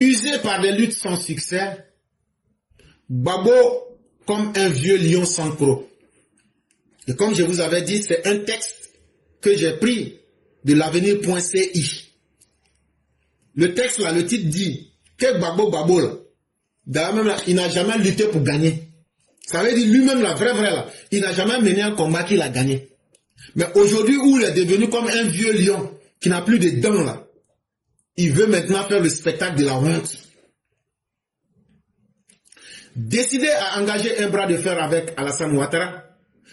Usé par des luttes sans succès, Gbagbo comme un vieux lion sans croc. Et comme je vous avais dit, c'est un texte que j'ai pris de l'avenir.ci. Le texte là, le titre dit que Gbagbo là, d'ailleurs même là, il n'a jamais lutté pour gagner. Ça veut dire lui-même là, vrai là, il n'a jamais mené un combat qu'il a gagné. Mais aujourd'hui où il est devenu comme un vieux lion qui n'a plus de dents là, il veut maintenant faire le spectacle de la honte. Décidé à engager un bras de fer avec Alassane Ouattara,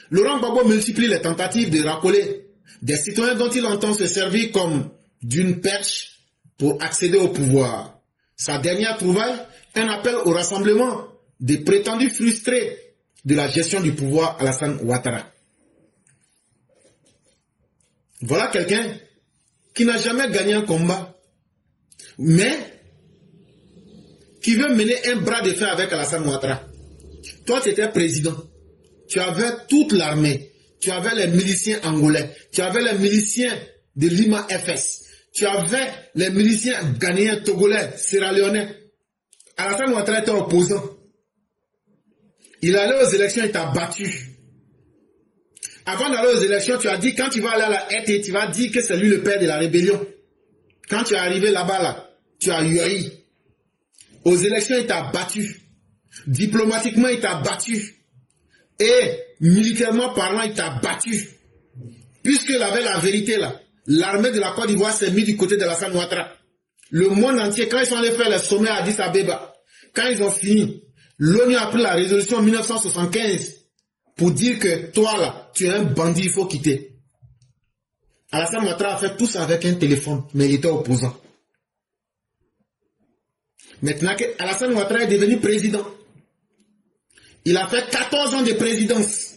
Laurent Gbagbo multiplie les tentatives de racoler des citoyens dont il entend se servir comme d'une perche pour accéder au pouvoir. Sa dernière trouvaille, un appel au rassemblement des prétendus frustrés de la gestion du pouvoir Alassane Ouattara. Voilà quelqu'un qui n'a jamais gagné un combat, mais qui veut mener un bras de fer avec Alassane Ouattara. Toi, tu étais président. Tu avais toute l'armée. Tu avais les miliciens angolais. Tu avais les miliciens de Lima FS. Tu avais les miliciens ghanéens, togolais, sierra-léonais. Alassane Ouattara était opposant. Il allait aux élections, il t'a battu. Avant d'aller aux élections, tu as dit, quand tu vas aller à la RT, tu vas dire que c'est lui le père de la rébellion. Quand tu es arrivé là-bas, là, tu as yoï. Aux élections, il t'a battu. Diplomatiquement, il t'a battu. Et militairement parlant, il t'a battu. Puisqu'il avait la vérité là, l'armée de la Côte d'Ivoire s'est mise du côté de Alassane Ouattara. Le monde entier, quand ils sont allés faire le sommet à Addis Abeba, quand ils ont fini, l'ONU a pris la résolution 1975 pour dire que toi là, tu es un bandit, il faut quitter. Alassane Ouattara a fait tout ça avec un téléphone, mais il était opposant. Maintenant que Alassane Ouattara est devenu président, il a fait 14 ans de présidence,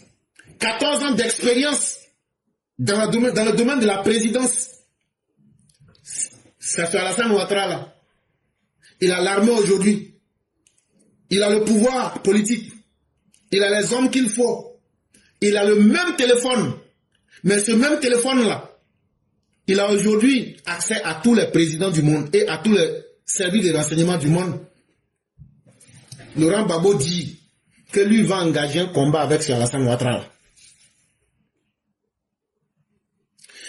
14 ans d'expérience dans le domaine de la présidence. C'est Alassane Ouattara là. Il a l'armée aujourd'hui. Il a le pouvoir politique. Il a les hommes qu'il faut. Il a le même téléphone. Mais ce même téléphone là, il a aujourd'hui accès à tous les présidents du monde et à tous les services de renseignement du monde. Laurent Gbagbo dit que lui va engager un combat avec ce Alassane Ouattara.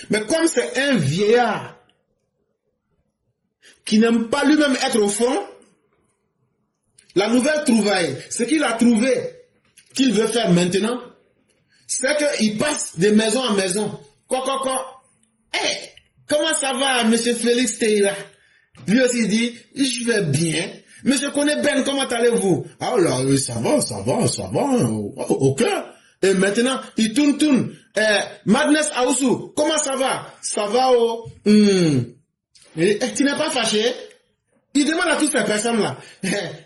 Mais comme c'est un vieillard qui n'aime pas lui-même être au front, la nouvelle trouvaille, ce qu'il a trouvé, qu'il veut faire maintenant, c'est qu'il passe de maison en maison. Hey, comment ça va, monsieur Félix Teira? Lui aussi dit, je vais bien. Mais je connais Ben, comment allez-vous? Ah là, ça va. Ok. Et maintenant, il tourne. Madness Aoussou, comment ça va? Ça va, oh. Et, tu n'es pas fâché? Il demande à toutes ces personnes-là.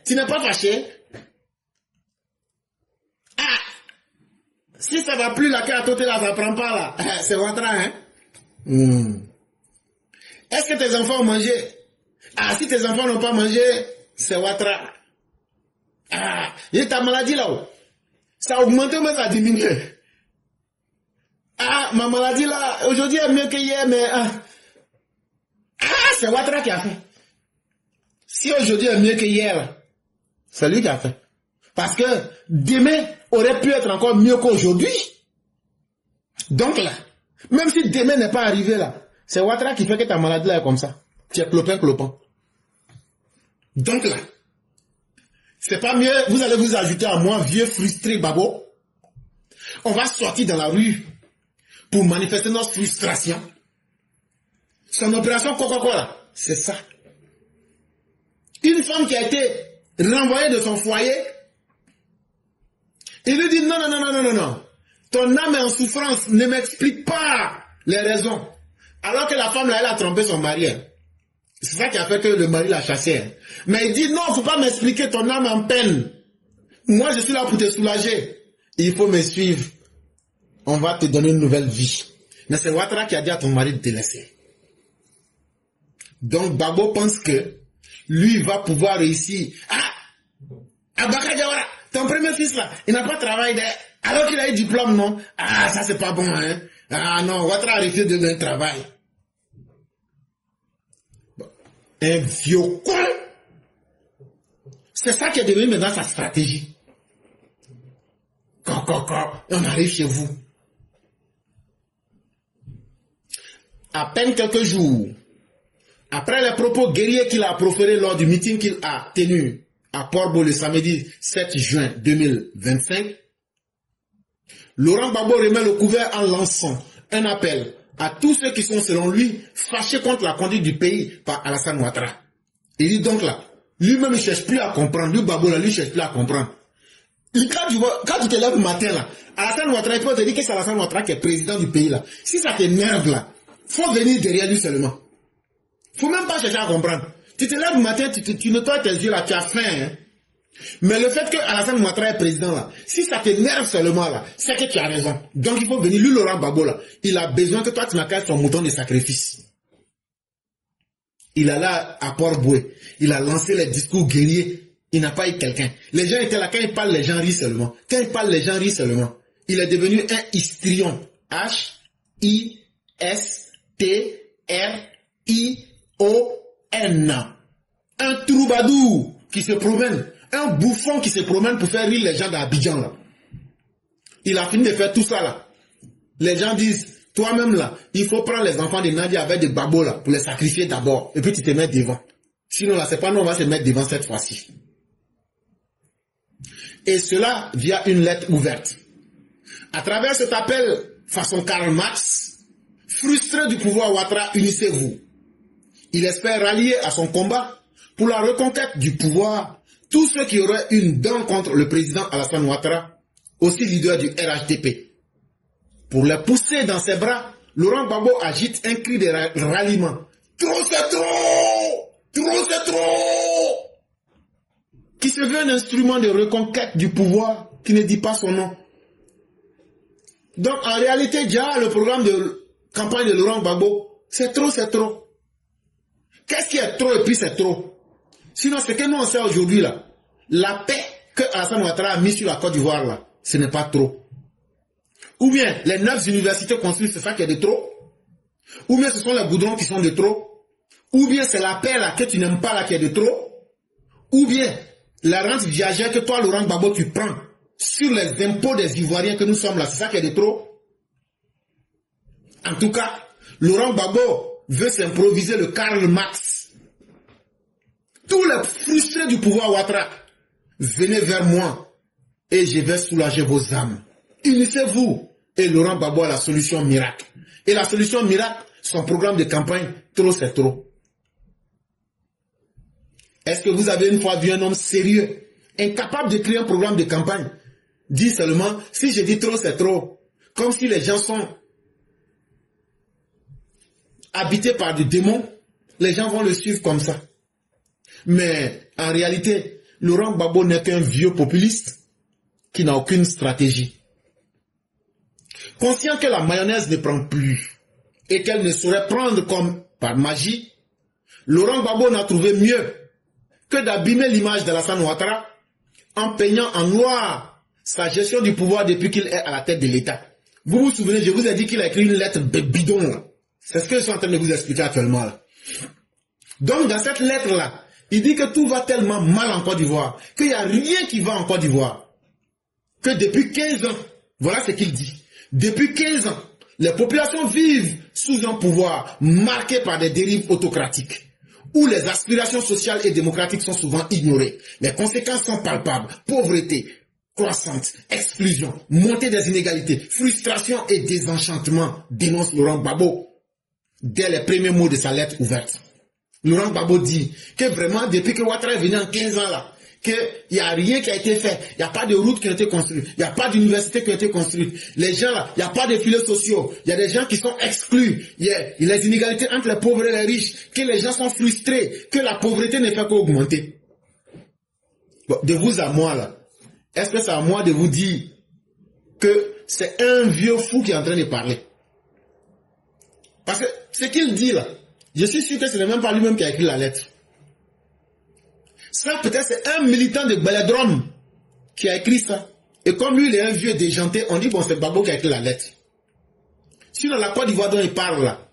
Tu n'es pas fâché? Ah! Si ça va plus, la carte à côté là, ça prend pas là. C'est Ouattara, hein? Est-ce que tes enfants ont mangé? Ah, si tes enfants n'ont pas mangé, c'est Ouattara. Ah, et ta maladie là-haut, ça a augmenté ou ça a diminué? Ah, ma maladie là, aujourd'hui est mieux que hier, mais... c'est Ouattara qui a fait. Si aujourd'hui est mieux que hier, c'est lui qui a fait. Parce que demain aurait pu être encore mieux qu'aujourd'hui. Donc là, même si demain n'est pas arrivé là, c'est Ouattara qui fait que ta maladie là est comme ça. Tu es clopin. Donc là, c'est pas mieux, vous allez vous ajouter à moi, vieux frustré Gbagbo. On va sortir dans la rue pour manifester notre frustration. Son opération Coca-Cola, c'est ça. Une femme qui a été renvoyée de son foyer, il lui dit non. Ton âme est en souffrance, ne m'explique pas les raisons. Alors que la femme là, elle a trompé son mari. C'est ça qui a fait que le mari l'a chassé. Mais il dit non, il ne faut pas m'expliquer, ton âme est en peine. Moi, je suis là pour te soulager. Il faut me suivre. On va te donner une nouvelle vie. Mais c'est Ouattara qui a dit à ton mari de te laisser. Donc, Gbagbo pense que lui va pouvoir réussir. Ah! Abaka Diawara, ton premier fils là, il n'a pas travaillé alors qu'il a eu diplôme, non? Ah, ça c'est pas bon, hein? Ah non, Ouattara a refusé de donner un travail. Un vieux con C'est ça qui est devenu maintenant sa stratégie. Quand on arrive chez vous. À peine quelques jours, après les propos guerriers qu'il a proférés lors du meeting qu'il a tenu à Port-Bou le samedi 7 juin 2025, Laurent Gbagbo remet le couvert en lançant un appel à tous ceux qui sont, selon lui, fâchés contre la conduite du pays par Alassane Ouattara. Il dit donc là, lui-même il ne cherche plus à comprendre, lui Gbagbo là, lui ne cherche plus à comprendre. Quand tu te lèves le matin là, Alassane Ouattara, il peut te dire que c'est Alassane Ouattara qui est président du pays là. Si ça t'énerve là, faut venir derrière lui seulement. Faut même pas chercher à comprendre. Tu te lèves le matin, tu nettoies tes yeux là, tu as faim. Hein? Mais le fait que Alassane Ouattara est président là, si ça t'énerve seulement là, c'est que tu as raison. Donc il faut venir, lui Laurent Gbagbo là, il a besoin que toi tu n'accueilles son mouton de sacrifice. Il est là à Port-Boué, il a lancé les discours guerriers, il n'a pas eu quelqu'un. Les gens étaient là, quand il parle, les gens rient seulement. Quand il parle, les gens rient seulement. Il est devenu un histrion. H-I-S-T-R-I-O-N. Un troubadour qui se promène. Un bouffon qui se promène pour faire rire les gens d'Abidjan là. Il a fini de faire tout ça là. Les gens disent, toi-même là, il faut prendre les enfants de Nadia avec des babos là, pour les sacrifier d'abord, et puis tu te mets devant. Sinon là, c'est pas nous, on va se mettre devant cette fois-ci. Et cela via une lettre ouverte. À travers cet appel, façon Karl Marx, frustré du pouvoir Ouattara, unissez-vous. Il espère rallier à son combat pour la reconquête du pouvoir tous ceux qui auraient une dent contre le président Alassane Ouattara, aussi leader du RHDP. Pour les pousser dans ses bras, Laurent Gbagbo agite un cri de ralliement. Trop c'est trop! Trop c'est trop! Qui se veut un instrument de reconquête du pouvoir qui ne dit pas son nom. Donc en réalité, déjà le programme de campagne de Laurent Gbagbo, c'est trop, c'est trop. Qu'est-ce qui est trop et puis c'est trop? Sinon, ce que nous on sait aujourd'hui là, la paix que Alassane Ouattara a mis sur la Côte d'Ivoire là, ce n'est pas trop. Ou bien les 9 universités construites, c'est ça qui est de trop. Ou bien ce sont les goudrons qui sont de trop. Ou bien c'est la paix là que tu n'aimes pas là qui est de trop. Ou bien la rente viagère que toi Laurent Gbagbo tu prends sur les impôts des Ivoiriens que nous sommes là, c'est ça qui est de trop. En tout cas, Laurent Gbagbo veut s'improviser le Karl Marx. Tous les frustrés du pouvoir Ouattara, venez vers moi et je vais soulager vos âmes. Unissez-vous et Laurent Gbagbo a la solution miracle. Et la solution miracle, son programme de campagne, trop c'est trop. Est-ce que vous avez une fois vu un homme sérieux, incapable de créer un programme de campagne, dit seulement, si je dis trop c'est trop, comme si les gens sont habités par des démons, les gens vont le suivre comme ça. Mais en réalité, Laurent Gbagbo n'est qu'un vieux populiste qui n'a aucune stratégie. Conscient que la mayonnaise ne prend plus et qu'elle ne saurait prendre comme par magie, Laurent Gbagbo n'a trouvé mieux que d'abîmer l'image d'Alassane Ouattara en peignant en noir sa gestion du pouvoir depuis qu'il est à la tête de l'État. Vous vous souvenez, je vous ai dit qu'il a écrit une lettre de bidon. C'est ce que je suis en train de vous expliquer actuellement là. Donc dans cette lettre-là, il dit que tout va tellement mal en Côte d'Ivoire, qu'il n'y a rien qui va en Côte d'Ivoire. Que depuis 15 ans, voilà ce qu'il dit. Depuis 15 ans, les populations vivent sous un pouvoir marqué par des dérives autocratiques, où les aspirations sociales et démocratiques sont souvent ignorées. Les conséquences sont palpables. Pauvreté croissante, exclusion, montée des inégalités, frustration et désenchantement, dénonce Laurent Gbagbo dès les premiers mots de sa lettre ouverte. Laurent Gbagbo dit que vraiment, depuis que Ouattara est venu en 15 ans là, qu'il n'y a rien qui a été fait, il n'y a pas de route qui a été construite, il n'y a pas d'université qui a été construite. Les gens là, il n'y a pas de filets sociaux, il y a des gens qui sont exclus, il y a les inégalités entre les pauvres et les riches, que les gens sont frustrés, que la pauvreté ne fait qu'augmenter. Bon, de vous à moi là, est-ce que c'est à moi de vous dire que c'est un vieux fou qui est en train de parler? Parce que ce qu'il dit là, je suis sûr que ce n'est même pas lui-même qui a écrit la lettre. Ça peut-être c'est un militant de Belledrome qui a écrit ça. Et comme lui il est un vieux déjanté, on dit bon c'est Gbagbo qui a écrit la lettre. Sinon la Côte d'Ivoire dont il parle là,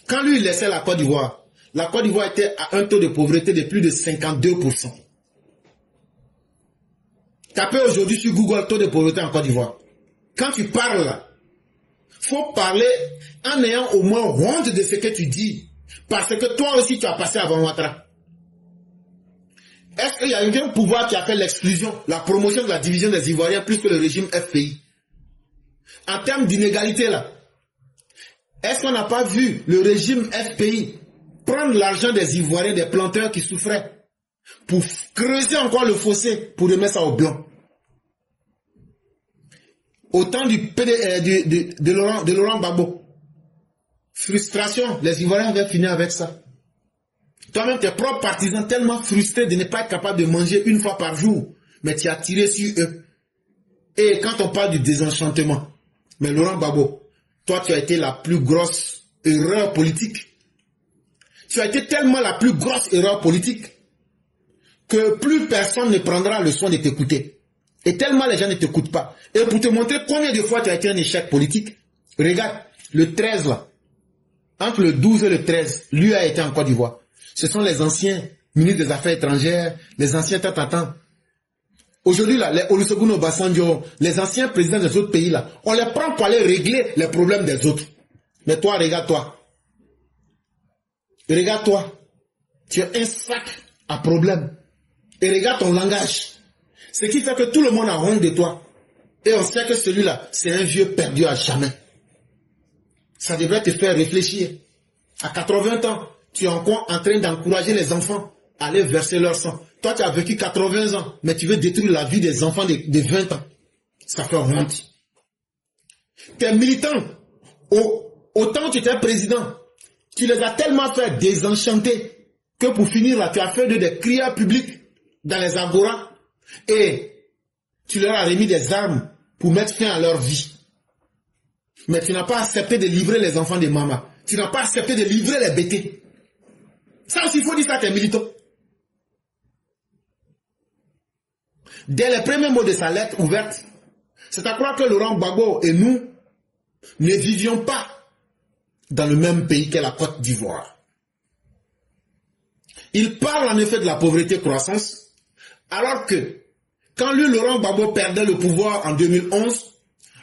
quand lui il laissait la Côte d'Ivoire était à un taux de pauvreté de plus de 52%. Tapez aujourd'hui sur Google taux de pauvreté en Côte d'Ivoire. Quand tu parles là, faut parler en ayant au moins honte de ce que tu dis. Parce que toi aussi tu as passé avant Ouattara. Est-ce qu'il y a un pouvoir qui a fait l'exclusion, la promotion de la division des Ivoiriens plus que le régime FPI? En termes d'inégalité là, est-ce qu'on n'a pas vu le régime FPI prendre l'argent des Ivoiriens, des planteurs qui souffraient, pour creuser encore le fossé, pour remettre ça au blanc? Au temps de Laurent Gbagbo, frustration, les Ivoiriens avaient fini avec ça. Toi-même, tes propres partisans tellement frustrés de ne pas être capable de manger une fois par jour, mais tu as tiré sur eux. Et quand on parle du désenchantement, mais Laurent Gbagbo, toi tu as été la plus grosse erreur politique. Tu as été tellement la plus grosse erreur politique que plus personne ne prendra le soin de t'écouter. Et tellement les gens ne t'écoutent pas. Et pour te montrer combien de fois tu as été un échec politique, regarde, le 13 là, entre le 12 et le 13, lui a été en Côte d'Ivoire. Ce sont les anciens ministres des Affaires étrangères, les anciens tatatans. Aujourd'hui, là, les Olusegun Obasanjo, les anciens présidents des autres pays, là, on les prend pour aller régler les problèmes des autres. Mais toi, regarde-toi. Regarde-toi. Tu es un sac à problème. Et regarde ton langage. Ce qui fait que tout le monde a honte de toi. Et on sait que celui-là, c'est un vieux perdu à jamais. Ça devrait te faire réfléchir. À 80 ans, tu es encore en train d'encourager les enfants à aller verser leur sang. Toi, tu as vécu 80 ans, mais tu veux détruire la vie des enfants de 20 ans. Ça fait honte. Tes militants, autant tu étais président, tu les as tellement fait désenchanter que pour finir là, tu as fait des crières publics dans les agoras et tu leur as remis des armes pour mettre fin à leur vie. Mais tu n'as pas accepté de livrer les enfants de maman. Tu n'as pas accepté de livrer les bêtés. Ça aussi, il faut dire ça à tes militants. Dès les premiers mots de sa lettre ouverte, c'est à croire que Laurent Gbagbo et nous ne vivions pas dans le même pays qu'est la Côte d'Ivoire. Il parle en effet de la pauvreté croissance, alors que quand lui, Laurent Gbagbo, perdait le pouvoir en 2011,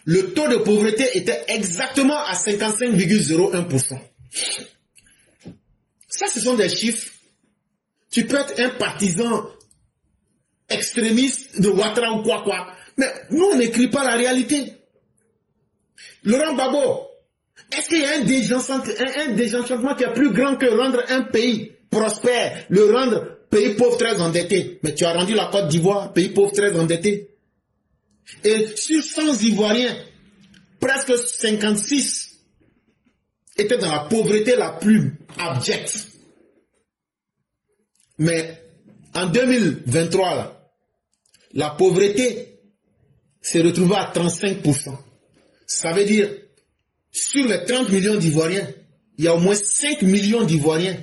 le taux de pauvreté était exactement à 55,01%. Ça, ce sont des chiffres. Tu peux être un partisan extrémiste de Ouattara ou quoi. Mais nous, on n'écrit pas la réalité. Laurent Gbagbo, est-ce qu'il y a un désenchantement qui est plus grand que rendre un pays prospère, le rendre pays pauvre très endetté? Mais tu as rendu la Côte d'Ivoire pays pauvre très endetté. Et sur 100 Ivoiriens, presque 56 étaient dans la pauvreté la plus abjecte. Mais en 2023, là, la pauvreté s'est retrouvée à 35%. Ça veut dire, sur les 30 millions d'Ivoiriens, il y a au moins 5 millions d'Ivoiriens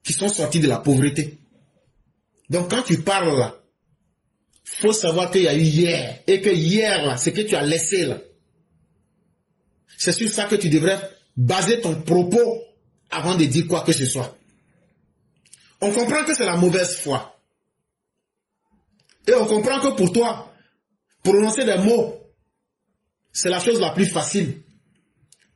qui sont sortis de la pauvreté. Donc quand tu parles là, il faut savoir qu'il y a eu hier. Et que hier, là, ce que tu as laissé là, c'est sur ça que tu devrais baser ton propos avant de dire quoi que ce soit. On comprend que c'est la mauvaise foi. Et on comprend que pour toi, prononcer des mots, c'est la chose la plus facile.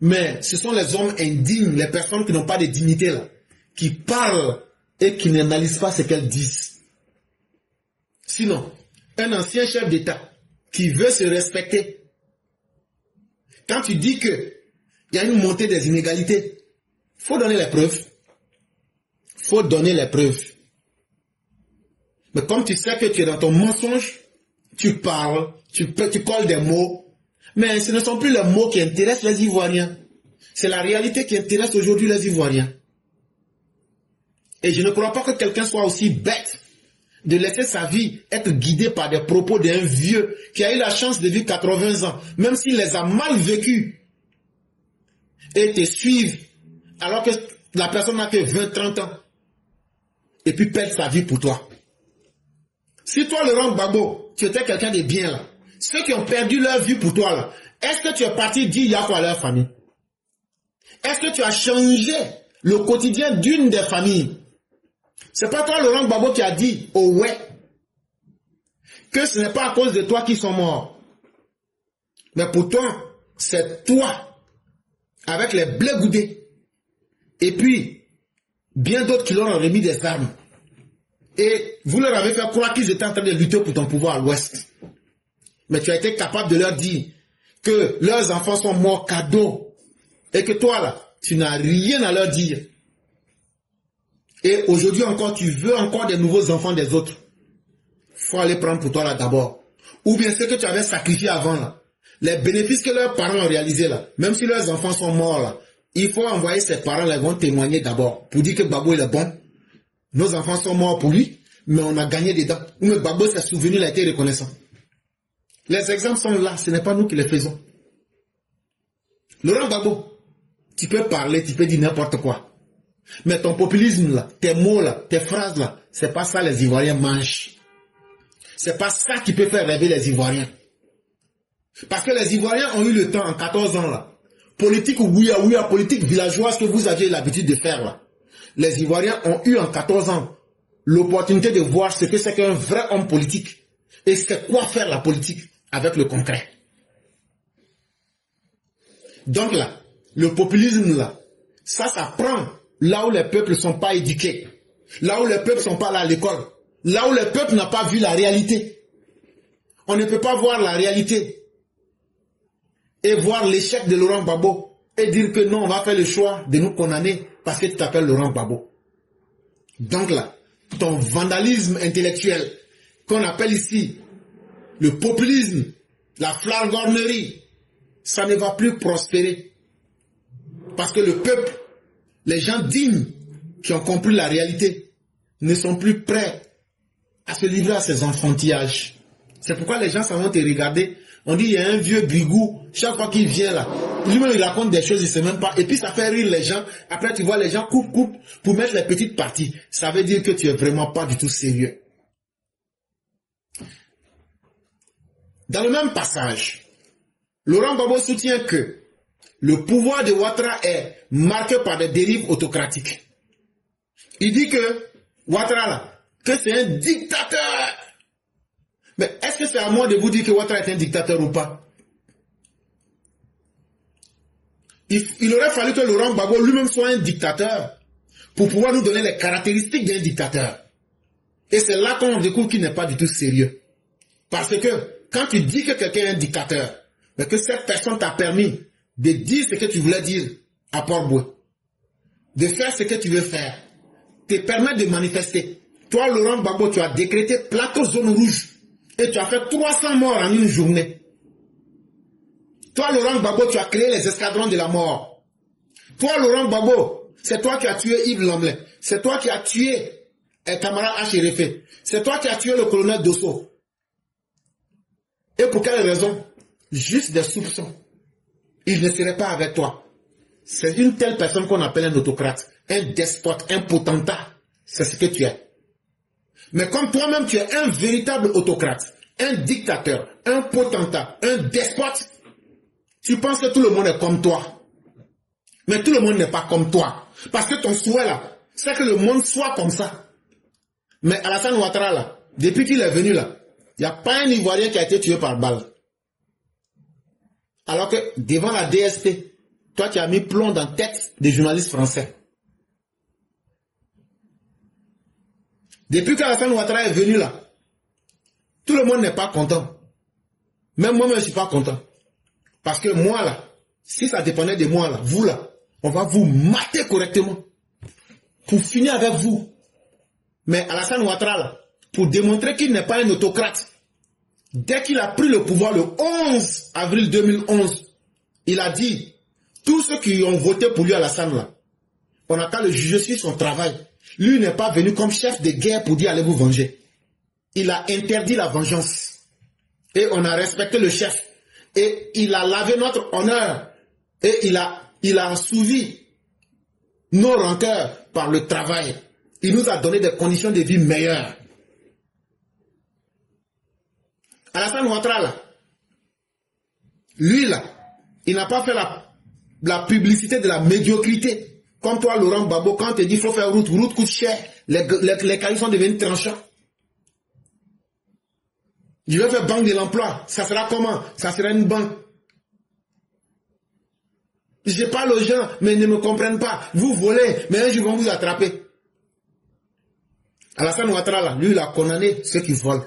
Mais ce sont les hommes indignes, les personnes qui n'ont pas de dignité là, qui parlent et qui n'analysent pas ce qu'elles disent. Sinon, un ancien chef d'État qui veut se respecter, quand tu dis qu'il y a une montée des inégalités, il faut donner les preuves. Il faut donner les preuves. Mais comme tu sais que tu es dans ton mensonge, tu parles, tu colles des mots, mais ce ne sont plus les mots qui intéressent les Ivoiriens. C'est la réalité qui intéresse aujourd'hui les Ivoiriens. Et je ne crois pas que quelqu'un soit aussi bête de laisser sa vie être guidée par des propos d'un vieux qui a eu la chance de vivre 80 ans, même s'il les a mal vécus, et te suivre alors que la personne n'a que 20-30 ans, et puis perd sa vie pour toi. Si toi, Laurent Gbagbo, tu étais quelqu'un de bien là, ceux qui ont perdu leur vie pour toi là, est-ce que tu es parti dire Yako à leur famille? Est-ce que tu as changé le quotidien d'une des familles? C'est pas toi, Laurent Gbagbo, qui a dit oh ouais, que ce n'est pas à cause de toi qu'ils sont morts. Mais pourtant, c'est toi, avec les blés goudés, et puis, bien d'autres qui leur ont remis des armes. Et vous leur avez fait croire qu'ils étaient en train de lutter pour ton pouvoir à l'ouest. Mais tu as été capable de leur dire que leurs enfants sont morts cadeau. Et que toi, là, tu n'as rien à leur dire. Et aujourd'hui encore, tu veux encore des nouveaux enfants des autres. Il faut aller prendre pour toi là d'abord. Ou bien ce que tu avais sacrifié avant là. Les bénéfices que leurs parents ont réalisés là. Même si leurs enfants sont morts là. Il faut envoyer ses parents là, ils vont témoigner d'abord. Pour dire que Gbagbo il est bon. Nos enfants sont morts pour lui. Mais on a gagné dedans. Ou mais Gbagbo s'est souvenu, il a été reconnaissant. Les exemples sont là. Ce n'est pas nous qui les faisons. Laurent Gbagbo. Tu peux parler, tu peux dire n'importe quoi. Mais ton populisme là, tes mots là, tes phrases là, c'est pas ça les Ivoiriens mangent. C'est pas ça qui peut faire rêver les Ivoiriens. Parce que les Ivoiriens ont eu le temps en 14 ans là. Politique ouïa, politique villageoise que vous aviez l'habitude de faire là. Les Ivoiriens ont eu en 14 ans l'opportunité de voir ce que c'est qu'un vrai homme politique. Et c'est quoi faire la politique avec le concret. Donc là, le populisme là, ça prend là où les peuples ne sont pas éduqués, là où les peuples ne sont pas là à l'école, là où les peuples n'ont pas vu la réalité. On ne peut pas voir la réalité et voir l'échec de Laurent Gbagbo et dire que non, on va faire le choix de nous condamner parce que tu t'appelles Laurent Gbagbo. Donc là, ton vandalisme intellectuel qu'on appelle ici le populisme, la flagornerie, ça ne va plus prospérer. Parce que le peuple, les gens dignes qui ont compris la réalité, ne sont plus prêts à se livrer à ces enfantillages. C'est pourquoi les gens s'en vont te regarder. On dit, il y a un vieux grigou, chaque fois qu'il vient là, lui-même il raconte des choses, il ne sait même pas. Et puis ça fait rire les gens. Après tu vois les gens coupe pour mettre les petites parties. Ça veut dire que tu es vraiment pas du tout sérieux. Dans le même passage, Laurent Gbagbo soutient que le pouvoir de Ouattara est marqué par des dérives autocratiques. Il dit que Ouattara, là, que c'est un dictateur. Mais est-ce que c'est à moi de vous dire que Ouattara est un dictateur ou pas? Il aurait fallu que Laurent Gbagbo lui-même soit un dictateur pour pouvoir nous donner les caractéristiques d'un dictateur. Et c'est là qu'on découvre qu'il n'est pas du tout sérieux. Parce que quand tu dis que quelqu'un est un dictateur, mais que cette personne t'a permis de dire ce que tu voulais dire à Port-Boué, de faire ce que tu veux faire, te permet de manifester. Toi, Laurent Gbagbo, tu as décrété plateau zone rouge et tu as fait 300 morts en une journée. Toi, Laurent Gbagbo, tu as créé les escadrons de la mort. Toi, Laurent Gbagbo, c'est toi qui as tué Yves Lamblin. C'est toi qui as tué Kamara H. C'est toi qui as tué le colonel Dosso. Et pour quelle raison? Juste des soupçons. Il ne serait pas avec toi. C'est une telle personne qu'on appelle un autocrate, un despote, un potentat. C'est ce que tu es. Mais comme toi-même tu es un véritable autocrate, un dictateur, un potentat, un despote, tu penses que tout le monde est comme toi. Mais tout le monde n'est pas comme toi. Parce que ton souhait là, c'est que le monde soit comme ça. Mais Alassane Ouattara là, depuis qu'il est venu là, il n'y a pas un Ivoirien qui a été tué par balle. Alors que devant la DST, toi tu as mis plomb dans la tête des journalistes français. Depuis qu'Alassane Ouattara est venu là, tout le monde n'est pas content. Même moi-même je ne suis pas content. Parce que moi là, si ça dépendait de moi là, vous là, on va vous mater correctement. Pour finir avec vous. Mais Alassane Ouattara là, pour démontrer qu'il n'est pas un autocrate, dès qu'il a pris le pouvoir le 11 avril 2011, il a dit, tous ceux qui ont voté pour lui Alassane là, on a qu'à le juger sur son travail. Lui n'est pas venu comme chef de guerre pour dire allez vous venger. Il a interdit la vengeance. Et on a respecté le chef. Et il a lavé notre honneur. Et il a assouvi nos rancœurs par le travail. Il nous a donné des conditions de vie meilleures. Alassane Ouattara là, lui là, il n'a pas fait la publicité de la médiocrité. Comme toi, Laurent Gbagbo, quand on te dit qu'il faut faire route coûte cher, les cailloux sont devenus tranchants. Je vais faire banque de l'emploi. Ça sera comment? Ça sera une banque. Je parle aux gens, mais ils ne me comprennent pas. Vous volez, mais un jour, ils vont vous attraper. Alassane Ouattara, là, lui, il a condamné ceux qui volent.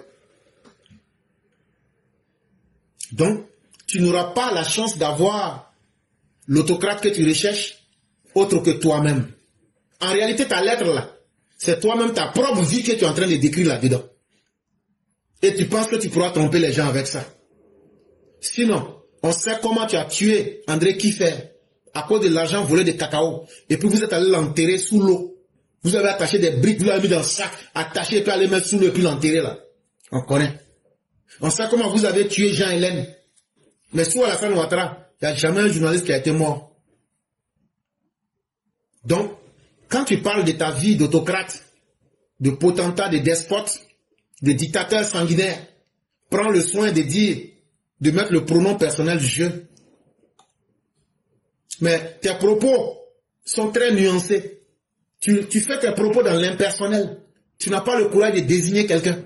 Donc, tu n'auras pas la chance d'avoir l'autocrate que tu recherches autre que toi-même. En réalité, ta lettre, là, c'est toi-même, ta propre vie que tu es en train de décrire là-dedans. Et tu penses que tu pourras tromper les gens avec ça. Sinon, on sait comment tu as tué André Kiffer à cause de l'argent volé de cacao. Et puis vous êtes allé l'enterrer sous l'eau. Vous avez attaché des briques, vous l'avez mis dans le sac, attaché et puis aller mettre sous l'eau et puis l'enterrer là. On connaît. On sait comment vous avez tué Jean-Hélène. Mais sous Alassane Ouattara, il n'y a jamais un journaliste qui a été mort. Donc, quand tu parles de ta vie d'autocrate, de potentat, de despote, de dictateur sanguinaire, prends le soin de dire, de mettre le pronom personnel du jeu. Mais tes propos sont très nuancés. Tu fais tes propos dans l'impersonnel. Tu n'as pas le courage de désigner quelqu'un.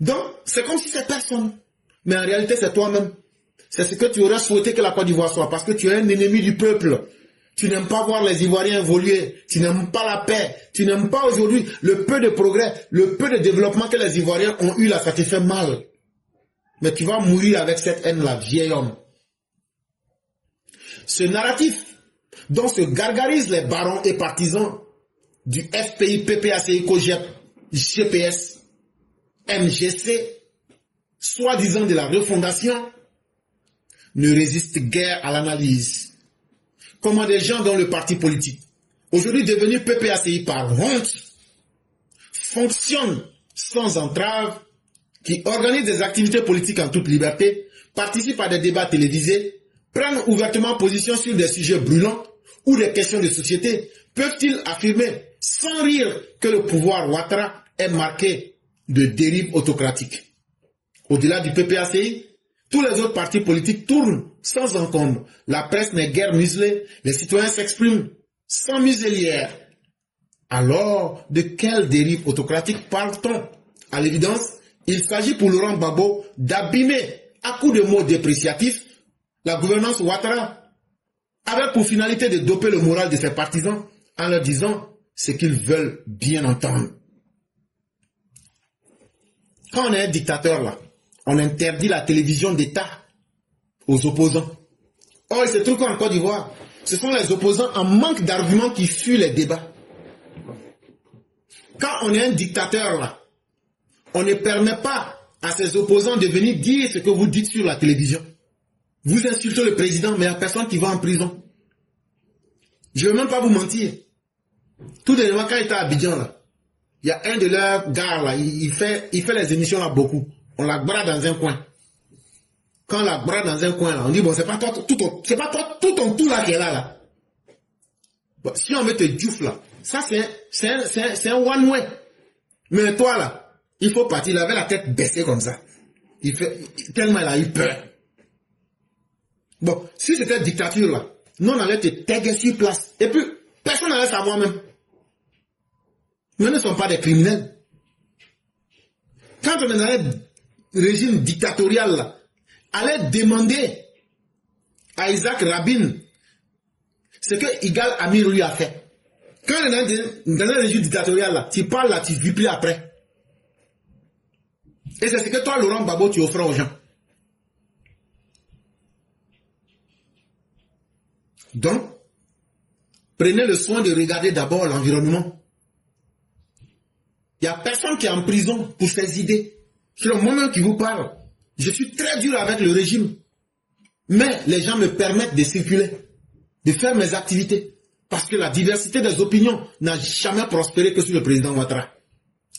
Donc, c'est comme si c'est personne. Mais en réalité, c'est toi-même. C'est ce que tu aurais souhaité que la Côte d'Ivoire soit. Parce que tu es un ennemi du peuple. Tu n'aimes pas voir les Ivoiriens évoluer. Tu n'aimes pas la paix. Tu n'aimes pas aujourd'hui le peu de progrès, le peu de développement que les Ivoiriens ont eu là. Ça te fait mal. Mais tu vas mourir avec cette haine-là, vieil homme. Ce narratif dont se gargarisent les barons et partisans du FPI, PPACI, COGEP, GPS, MGC, soi-disant de la refondation, ne résiste guère à l'analyse. Comment des gens dans le parti politique, aujourd'hui devenus PPACI par honte, fonctionnent sans entrave, qui organisent des activités politiques en toute liberté, participent à des débats télévisés, prennent ouvertement position sur des sujets brûlants ou des questions de société, peuvent-ils affirmer sans rire que le pouvoir Ouattara est marqué de dérives autocratiques? Au-delà du PPACI, tous les autres partis politiques tournent sans encombre. La presse n'est guère muselée, les citoyens s'expriment sans muselière. Alors, de quelle dérive autocratique parle-t-on? À l'évidence, il s'agit pour Laurent Gbagbo d'abîmer à coups de mots dépréciatifs la gouvernance Ouattara, avec pour finalité de doper le moral de ses partisans en leur disant ce qu'ils veulent bien entendre. Quand on est un dictateur là, on interdit la télévision d'État aux opposants. Or, il se trouve qu'en Côte d'Ivoire, ce sont les opposants en manque d'arguments qui fuient les débats. Quand on est un dictateur là, on ne permet pas à ses opposants de venir dire ce que vous dites sur la télévision. Vous insultez le président, mais il n'y a personne qui va en prison. Je ne vais même pas vous mentir. Tout dernièrement, quand il était à Abidjan, là, il y a un de leurs gars, là, il fait les émissions là beaucoup. On la brade dans un coin. Quand on la brade dans un coin, là, on dit, bon, c'est pas toi, tout ton tout là qui est là. Bon, si on veut te diouf là, ça c'est un one way. Mais toi là, il faut partir, il avait la tête baissée comme ça. Tellement il a eu peur. Bon, si c'était une dictature là, nous on allait te taguer sur place. Et puis, personne n'allait savoir même. Nous ne sommes pas des criminels. Quand on est dans un régime dictatorial là, allait demander à Isaac Rabin ce que Igal Amir lui a fait. Quand on est dans un régime dictatorial là, tu parles là, tu vis plus après. Et c'est ce que toi, Laurent Gbagbo, tu offres aux gens. Donc, prenez le soin de regarder d'abord l'environnement. Il n'y a personne qui est en prison pour ses idées. C'est le moment qui vous parle. Je suis très dur avec le régime. Mais les gens me permettent de circuler, de faire mes activités. Parce que la diversité des opinions n'a jamais prospéré que sur le président Ouattara.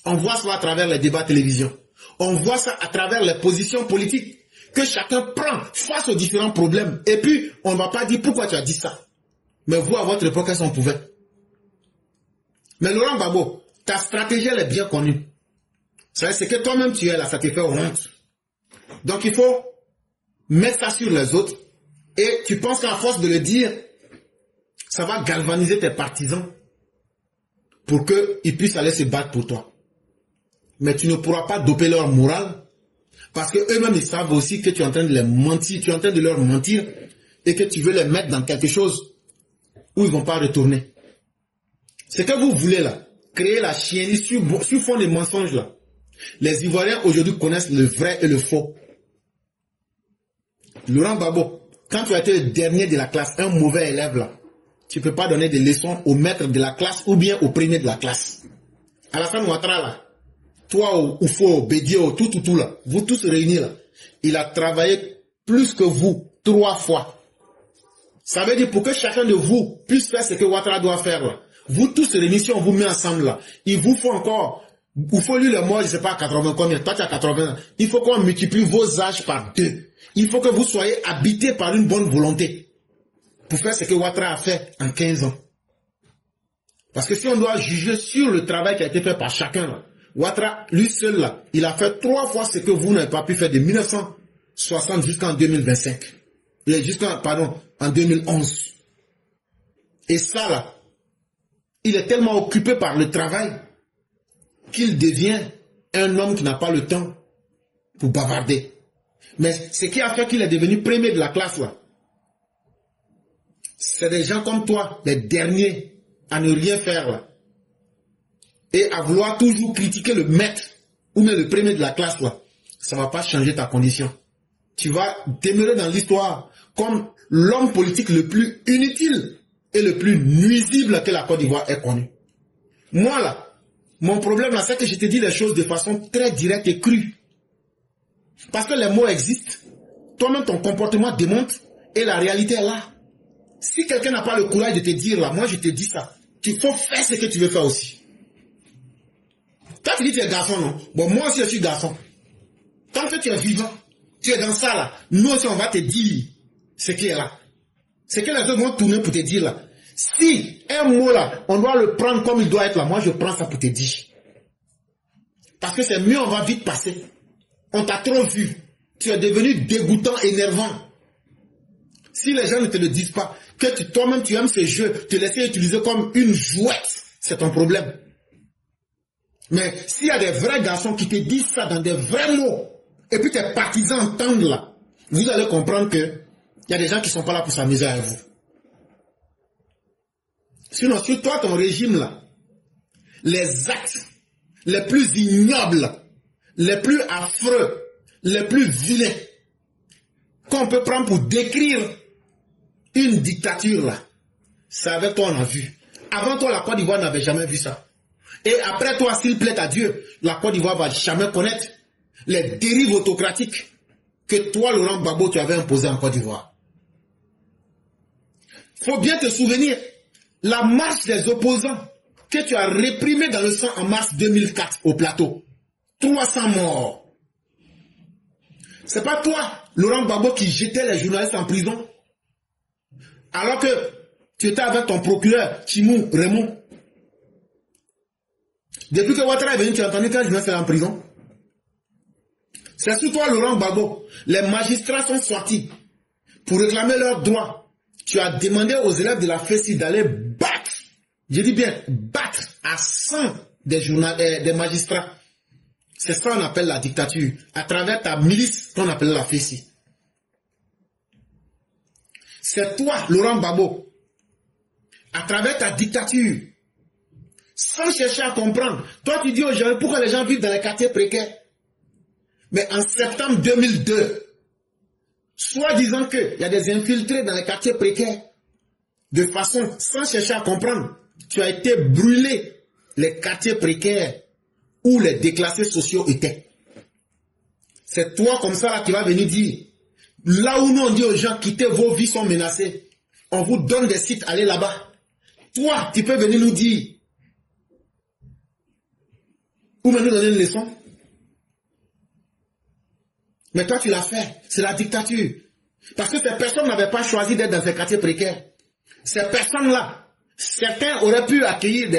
On voit cela à travers les débats télévision. On voit ça à travers les positions politiques que chacun prend face aux différents problèmes. Et puis, on ne va pas dire pourquoi tu as dit ça. Mais vous, à votre époque, qu'est-ce qu'on pouvait? Mais Laurent Gbagbo, ta stratégie, elle est bien connue. C'est que toi-même, tu es là, ça te fait honte. Donc, il faut mettre ça sur les autres. Et tu penses qu'à force de le dire, ça va galvaniser tes partisans pour qu'ils puissent aller se battre pour toi. Mais tu ne pourras pas doper leur morale Parce que eux-mêmes, ils savent aussi que tu es en train de les mentir, tu es en train de leur mentir et que tu veux les mettre dans quelque chose où ils ne vont pas retourner. Ce que vous voulez là, créer la chienlit sur fond des mensonges là. Les Ivoiriens aujourd'hui connaissent le vrai et le faux. Laurent Gbagbo, quand tu as été le dernier de la classe, un mauvais élève là, tu ne peux pas donner des leçons au maître de la classe ou bien au premier de la classe. Alassane Ouattara là, toi, Oufo, Bédio, tout là, vous tous réunis là, il a travaillé plus que vous 3 fois. Ça veut dire pour que chacun de vous puisse faire ce que Ouattara doit faire là. Vous tous réunis, si on vous met ensemble là, il vous faut encore, il faut lui le mort, je ne sais pas, 80 combien, toi tu as 80 ans. Il faut qu'on multiplie vos âges par 2. Il faut que vous soyez habités par une bonne volonté pour faire ce que Ouattara a fait en 15 ans. Parce que si on doit juger sur le travail qui a été fait par chacun là, Ouattara, lui seul là, il a fait 3 fois ce que vous n'avez pas pu faire de 1960 jusqu'en 2025. En 2011. Et ça là, il est tellement occupé par le travail qu'il devient un homme qui n'a pas le temps pour bavarder. Mais ce qui a fait qu'il est devenu premier de la classe là, c'est des gens comme toi, les derniers, à ne rien faire là. Et à vouloir toujours critiquer le maître ou même le premier de la classe là, ça ne va pas changer ta condition. Tu vas demeurer dans l'histoire comme l'homme politique le plus inutile et le plus nuisible que la Côte d'Ivoire ait connu. Moi là, mon problème là, c'est que je te dis les choses de façon très directe et crue. Parce que les mots existent, toi-même ton comportement démontre et la réalité est là. Si quelqu'un n'a pas le courage de te dire là, moi je te dis ça, qu'il faut faire ce que tu veux faire aussi. Toi tu dis que tu es garçon, non? Bon, moi aussi je suis garçon. Tant que tu es vivant, tu es dans ça là, nous aussi on va te dire ce qui est là. Ce que les autres vont tourner pour te dire là. Si un mot là, on doit le prendre comme il doit être là, moi je prends ça pour te dire. Parce que c'est mieux, on va vite passer. On t'a trop vu. Tu es devenu dégoûtant, énervant. Si les gens ne te le disent pas, que toi-même tu aimes ces jeux, te laisser utiliser comme une jouette, c'est ton problème. Mais s'il y a des vrais garçons qui te disent ça dans des vrais mots, et puis tes partisans entendent là, vous allez comprendre que il y a des gens qui ne sont pas là pour s'amuser avec vous. Sinon, sur toi, ton régime là, les actes les plus ignobles, les plus affreux, les plus vilains qu'on peut prendre pour décrire une dictature là, c'est avec toi on a vu. Avant toi, la Côte d'Ivoire n'avait jamais vu ça. Et après toi, s'il plaît à Dieu, la Côte d'Ivoire va jamais connaître les dérives autocratiques que toi, Laurent Gbagbo, tu avais imposées en Côte d'Ivoire. Faut bien te souvenir, la marche des opposants que tu as réprimée dans le sang en mars 2004 au plateau. 300 morts. C'est pas toi, Laurent Gbagbo, qui jetait les journalistes en prison. Alors que tu étais avec ton procureur, Chimou Raymond. Depuis que Ouattara est venu, tu as entendu qu'un journaliste est en prison. C'est sur toi, Laurent Gbagbo. Les magistrats sont sortis pour réclamer leurs droits. Tu as demandé aux élèves de la FESI d'aller battre, je dis bien battre à 100 des magistrats. C'est ça qu'on appelle la dictature. À travers ta milice qu'on appelle la FESI. C'est toi, Laurent Gbagbo. À travers ta dictature. Sans chercher à comprendre. Toi, tu dis aux gens, pourquoi les gens vivent dans les quartiers précaires? Mais en septembre 2002, soi-disant qu'il y a des infiltrés dans les quartiers précaires, de façon, sans chercher à comprendre, tu as été brûlé les quartiers précaires où les déclassés sociaux étaient. C'est toi comme ça là, qui va venir dire, là où nous on dit aux gens, quittez vos vies sont menacées, on vous donne des sites, allez là-bas. Toi, tu peux venir nous dire, ou même nous donner une leçon. Mais toi, tu l'as fait. C'est la dictature. Parce que ces personnes n'avaient pas choisi d'être dans ces quartiers précaires. Ces personnes-là, certains auraient pu accueillir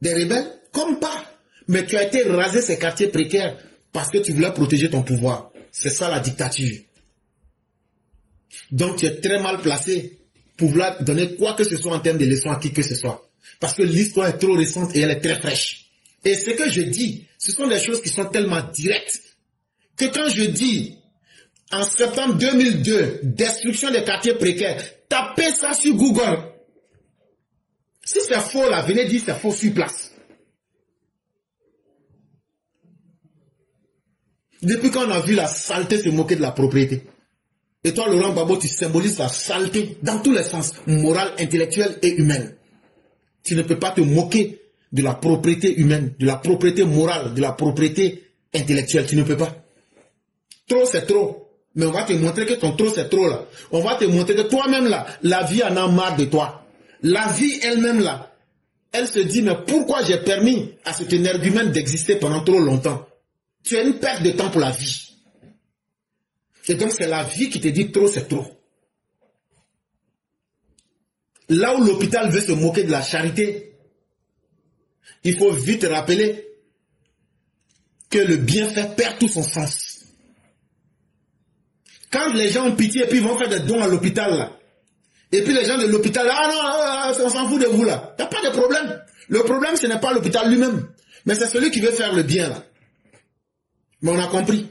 des rebelles, comme pas. Mais tu as été rasé ces quartiers précaires parce que tu voulais protéger ton pouvoir. C'est ça la dictature. Donc tu es très mal placé pour vouloir donner quoi que ce soit en termes de leçons à qui que ce soit. Parce que l'histoire est trop récente et elle est très fraîche. Et ce que je dis, ce sont des choses qui sont tellement directes que quand je dis en septembre 2002, destruction des quartiers précaires, tapez ça sur Google. Si c'est faux là, venez dire c'est faux sur place. Depuis quand on a vu la saleté se moquer de la propriété. Et toi, Laurent Gbagbo, tu symbolises la saleté dans tous les sens, moral, intellectuel et humain. Tu ne peux pas te moquer de la propriété humaine, de la propriété morale, de la propriété intellectuelle. Tu ne peux pas. Trop, c'est trop. Mais on va te montrer que ton trop, c'est trop là. On va te montrer que toi-même là, la vie en a marre de toi. La vie elle-même là, elle se dit, mais pourquoi j'ai permis à cet énergumène d'exister pendant trop longtemps? Tu as une perte de temps pour la vie. Et donc c'est la vie qui te dit trop, c'est trop. Là où l'hôpital veut se moquer de la charité, il faut vite rappeler que le bienfait perd tout son sens. Quand les gens ont pitié et puis vont faire des dons à l'hôpital là, et puis les gens de l'hôpital, ah non, on s'en fout de vous là. Il n'y a pas de problème. Le problème, ce n'est pas l'hôpital lui-même, mais c'est celui qui veut faire le bien là. Mais on a compris.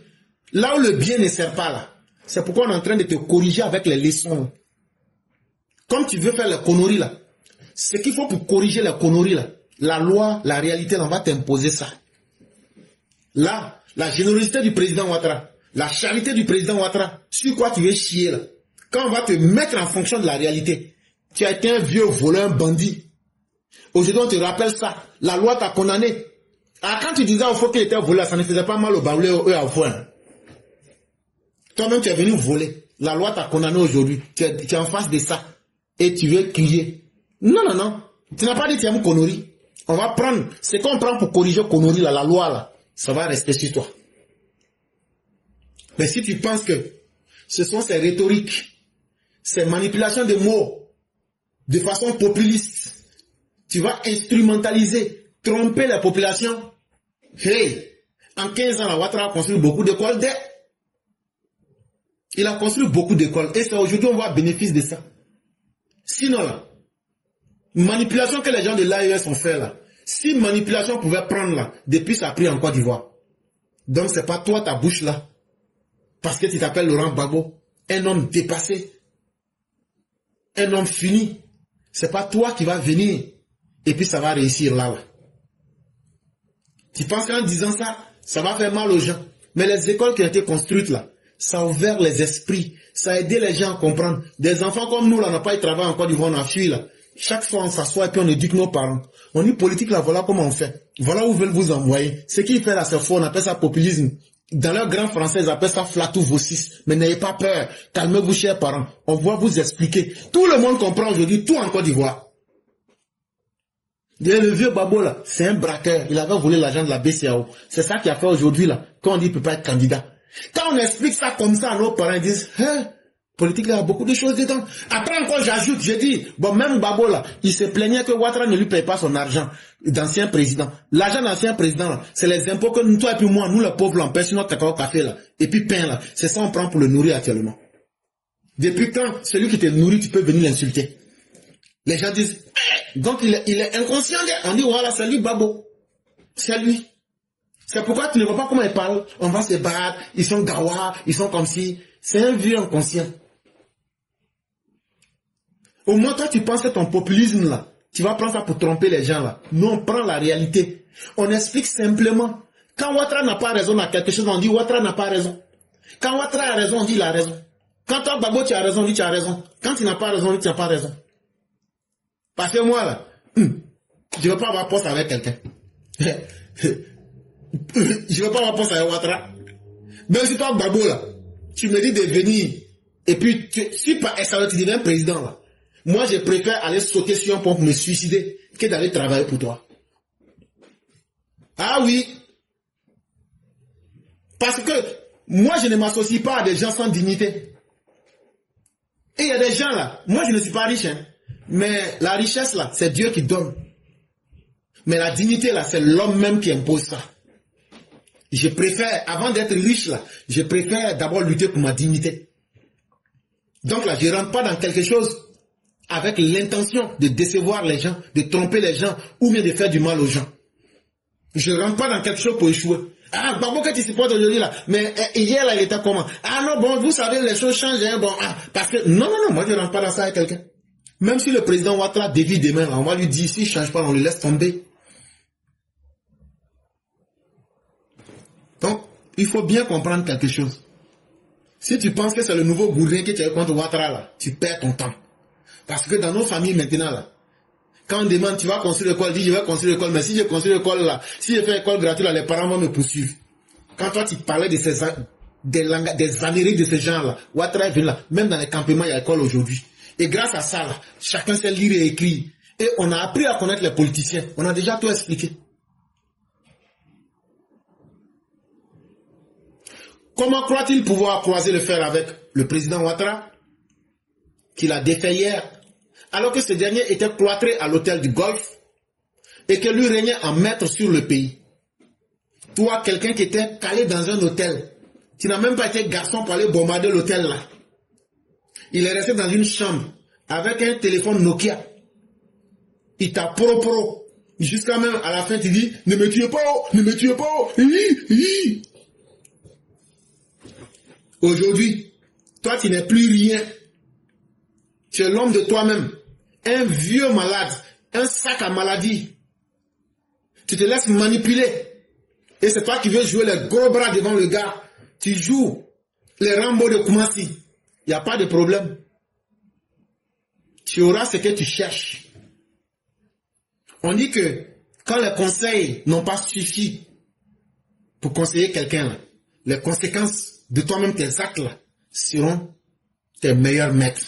Là où le bien ne sert pas là, c'est pourquoi on est en train de te corriger avec les leçons. Comme tu veux faire les conneries là, ce qu'il faut pour corriger les conneries là, la loi, la réalité, on va t'imposer ça. Là, la générosité du président Ouattara, la charité du président Ouattara, sur quoi tu veux chier là? Quand on va te mettre en fonction de la réalité, tu as été un vieux voleur, un bandit. Aujourd'hui, on te rappelle ça. La loi t'a condamné. Ah, quand tu disais au fond qu'il était voleur, ça ne faisait pas mal au baoulé eux à fond. Toi-même, tu es venu voler. La loi t'a condamné aujourd'hui. Tu es en face de ça. Et tu veux crier. Non, non, non. Tu n'as pas dit que tu aimes connerie. On va prendre ce qu'on prend pour corriger connerie, là, la loi, là. Ça va rester sur toi. Mais si tu penses que ce sont ces rhétoriques, ces manipulations de mots, de façon populiste, tu vas instrumentaliser, tromper la population. Hey, en 15 ans, la Ouattara a construit beaucoup d'écoles. Il a construit beaucoup d'écoles. Et c'est aujourd'hui on voit bénéfice de ça. Sinon, là, manipulation que les gens de l'AES ont fait là, si manipulation pouvait prendre là, depuis ça a pris en Côte d'Ivoire. Donc c'est pas toi ta bouche là, parce que tu t'appelles Laurent Gbagbo, un homme dépassé, un homme fini. C'est pas toi qui vas venir et puis ça va réussir là. Tu penses qu'en disant ça, ça va faire mal aux gens. Mais les écoles qui ont été construites là, ça a ouvert les esprits, ça a aidé les gens à comprendre. Des enfants comme nous là, on n'a pas eu de travail en Côte d'Ivoire, on a fui là. Chaque fois on s'assoit et puis on éduque nos parents. On dit politique là, voilà comment on fait. Voilà où veulent vous envoyer. Ce qu'ils font là, c'est faux, on appelle ça populisme. Dans leur grand français, ils appellent ça flatou vocis. Mais n'ayez pas peur. Calmez-vous, chers parents. On va vous expliquer. Tout le monde comprend aujourd'hui tout en Côte d'Ivoire. Le vieux Babo là, c'est un braqueur. Il avait volé l'argent de la BCAO. C'est ça qui a fait aujourd'hui là, quand on dit qu'il ne peut pas être candidat. Quand on explique ça comme ça à nos parents, ils disent, hein, politique là, il y a beaucoup de choses dedans. Après encore, j'ajoute, je dis, bon, même Babo là, il se plaignait que Ouattara ne lui paye pas son argent d'ancien président. L'argent d'ancien président là, c'est les impôts que nous, toi et puis moi, nous les pauvres là, on paye sur notre cacao café là, et puis pain là. C'est ça on prend pour le nourrir actuellement. Depuis quand celui qui te nourrit, tu peux venir l'insulter? Les gens disent, donc il est inconscient. On dit, voilà, c'est lui Babo. C'est lui. C'est pourquoi tu ne vois pas comment il parle. On va se battre, ils sont gawa, ils sont comme si. C'est un vieux inconscient. Au moins, toi, tu penses que ton populisme là, tu vas prendre ça pour tromper les gens là. Nous, on prend la réalité. On explique simplement. Quand Ouattara n'a pas raison à quelque chose, on dit Ouattara n'a pas raison. Quand Ouattara a raison, on dit il a raison. Quand toi, Babo, tu as raison, on dit tu as raison. Quand tu n'as pas raison, on dit tu n'as pas raison. Parce que moi là, je ne veux pas avoir poste avec quelqu'un. Je ne veux pas avoir poste avec Ouattara. Même si toi, Babo là, tu me dis de venir, et puis si par exemple tu deviens président là, moi je préfère aller sauter sur un pont pour me suicider que d'aller travailler pour toi. Ah oui. Parce que moi je ne m'associe pas à des gens sans dignité. Et il y a des gens là, moi je ne suis pas riche, hein, mais la richesse là, c'est Dieu qui donne. Mais la dignité là, c'est l'homme même qui impose ça. Je préfère, avant d'être riche là, je préfère d'abord lutter pour ma dignité. Donc là, je ne rentre pas dans quelque chose avec l'intention de décevoir les gens, de tromper les gens, ou bien de faire du mal aux gens. Je ne rentre pas dans quelque chose pour échouer. Ah, Gbagbo que tu supportes aujourd'hui là. Mais hier là, il était comment? Ah non, bon, vous savez, les choses changent. Hein, bon, parce que, non, moi je ne rentre pas dans ça avec quelqu'un. Même si le président Ouattara dévie demain, là, on va lui dire, s'il ne change pas, on le laisse tomber. Donc, il faut bien comprendre quelque chose. Si tu penses que c'est le nouveau Gourdin que tu as contre Ouattara là, tu perds ton temps. Parce que dans nos familles maintenant là, quand on demande, tu vas construire l'école, dis je vais construire l'école, mais si je construis l'école là, si je fais l'école gratuite là, les parents vont me poursuivre. Quand toi tu parlais de des Amériques de ces gens là, Ouattara est venu là, même dans les campements, il y a l'école aujourd'hui. Et grâce à ça là, chacun sait lire et écrire. Et on a appris à connaître les politiciens. On a déjà tout expliqué. Comment croit-il pouvoir croiser le fer avec le président Ouattara, qu'il a défait hier, alors que ce dernier était cloîtré à l'hôtel du Golfe et que lui régnait en maître sur le pays? Toi, quelqu'un qui était calé dans un hôtel, tu n'as même pas été garçon pour aller bombarder l'hôtel là. Il est resté dans une chambre avec un téléphone Nokia. Il t'a pro. Jusqu'à même à la fin, tu dis, ne me tuez pas, ne me tuez pas. Aujourd'hui, toi, tu n'es plus rien. Tu es l'homme de toi-même. Un vieux malade, un sac à maladie. Tu te laisses manipuler. Et c'est toi qui veux jouer les gros bras devant le gars. Tu joues les Rambo de Koumassi. Il n'y a pas de problème. Tu auras ce que tu cherches. On dit que quand les conseils n'ont pas suffi pour conseiller quelqu'un, les conséquences de toi-même, tes actes là, seront tes meilleurs maîtres.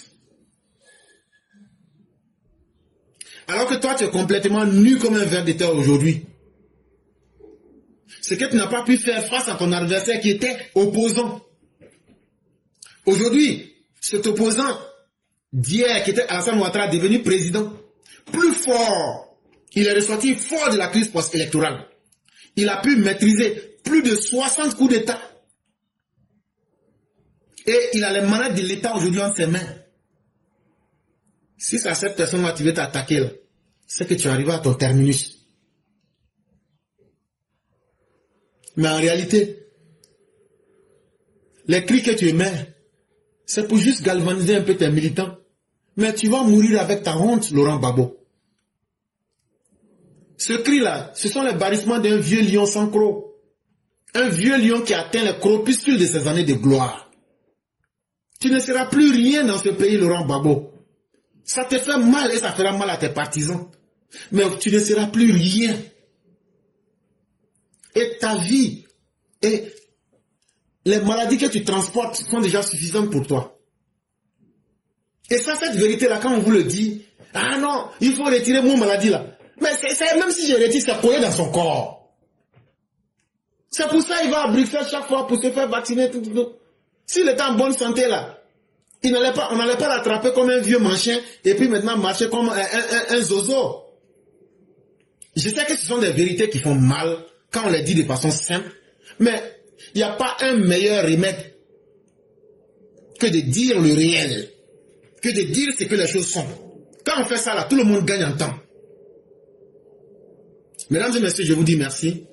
Alors que toi, tu es complètement nu comme un ver de terre aujourd'hui. Ce que tu n'as pas pu faire face à ton adversaire qui était opposant. Aujourd'hui, cet opposant d'hier qui était Alassane Ouattara devenu président, plus fort, il est ressorti fort de la crise post-électorale. Il a pu maîtriser plus de 60 coups d'État. Et il a les manettes de l'État aujourd'hui en ses mains. Si c'est à cette personne-là tu veux t'attaquer, c'est que tu arrives à ton terminus. Mais en réalité, les cris que tu émets, c'est pour juste galvaniser un peu tes militants. Mais tu vas mourir avec ta honte, Laurent Gbagbo. Ce cri-là, ce sont les barrissements d'un vieux lion sans croc. Un vieux lion qui atteint les corpuscules de ses années de gloire. Tu ne seras plus rien dans ce pays, Laurent Gbagbo. Ça te fait mal et ça fera mal à tes partisans. Mais tu ne seras plus rien. Et ta vie et les maladies que tu transportes sont déjà suffisantes pour toi. Et ça, cette vérité-là, quand on vous le dit, ah non, il faut retirer mon maladie là. Mais c'est même si je retire, c'est collé dans son corps. C'est pour ça qu'il va à Bruxelles chaque fois pour se faire vacciner. S'il était en bonne santé là, on n'allait pas l'attraper comme un vieux machin et puis maintenant marcher comme un zozo. Je sais que ce sont des vérités qui font mal quand on les dit de façon simple, mais il n'y a pas un meilleur remède que de dire le réel, que de dire ce que les choses sont. Quand on fait ça là, tout le monde gagne en temps. Mesdames et messieurs, je vous dis merci.